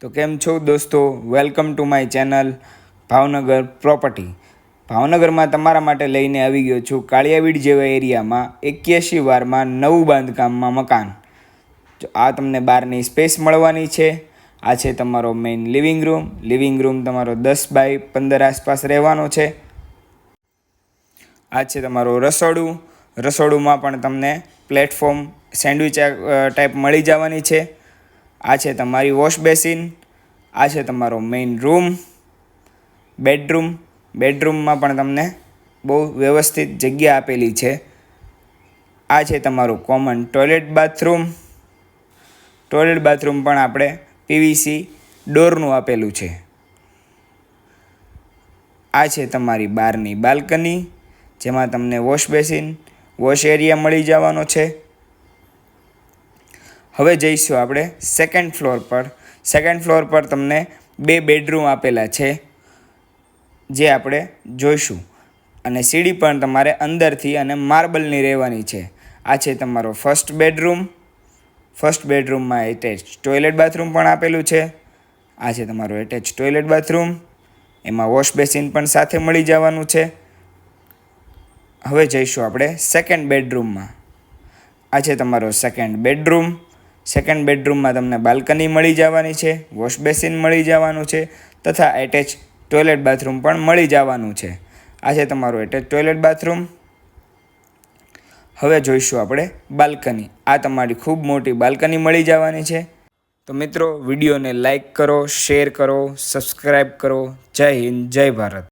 તો કેમ છો દોસ્તો, welcome to my channel Bhavnagar property. ભાવનગરમાં તમારા માટે લઈને આવી ગયો છું કાળિયાવીડ જેવા એરિયામાં 81 વારમાં નવું બાંધકામમાં મકાન. જો આ તમને બહારની સ્પેસ મળવાની છે. આ છે તમારો મેઇન લિવિંગ રૂમ તમારો 10 બાય 15 આસપાસ રહેવાનો છે. આ છે તમારો રસોડુંમાં પણ તમને પ્લેટફોર્મ સેન્ડવિચ ટાઈપ મળી જવાની છે. આ છે તમારી વોશ બેસિન. આ છે તમારો મેઇન બેડરૂમમાં પણ તમને બહુ વ્યવસ્થિત જગ્યા આપેલી છે. આ છે તમારું કોમન ટોયલેટ બાથરૂમ પણ આપણે પીવીસી ડોરનું આપેલું છે. આ છે તમારી બહારની બાલ્કની, જેમાં તમને વોશ એરિયા મળી જવાનો છે. હવે જઈશું આપણે સેકન્ડ ફ્લોર પર તમને 2 બેડરૂમ આપેલા છે, જે આપણે જોઈશું. અને સીડી પણ તમારે અંદરથી અને માર્બલની રહેવાની છે. આ છે તમારો ફર્સ્ટ બેડરૂમમાં એટેચ ટોયલેટ બાથરૂમ પણ આપેલું છે. આ છે તમારો એટેચ ટોયલેટ બાથરૂમ, એમાં વોશ બેસિન પણ સાથે મળી જવાનું છે. હવે જઈશું આપણે સેકન્ડ બેડરૂમમાં. આ છે તમારો સેકન્ડ બેડરૂમમાં તમને બાલ્કની મળી જવાની છે, વોશ બેસિન મળી જવાનું છે, તથા એટેચ ટોયલેટ બાથરૂમ પણ મળી જવાનું છે. આ છે તમારું એટેચ ટોયલેટ બાથરૂમ. હવે જોઈશું આપણે બાલ્કની. આ તમારી ખૂબ મોટી બાલ્કની મળી જવાની છે. તો મિત્રો, વિડીયોને લાઈક કરો, શેર કરો, સબસ્ક્રાઈબ કરો. જય હિન્દ, જય ભારત.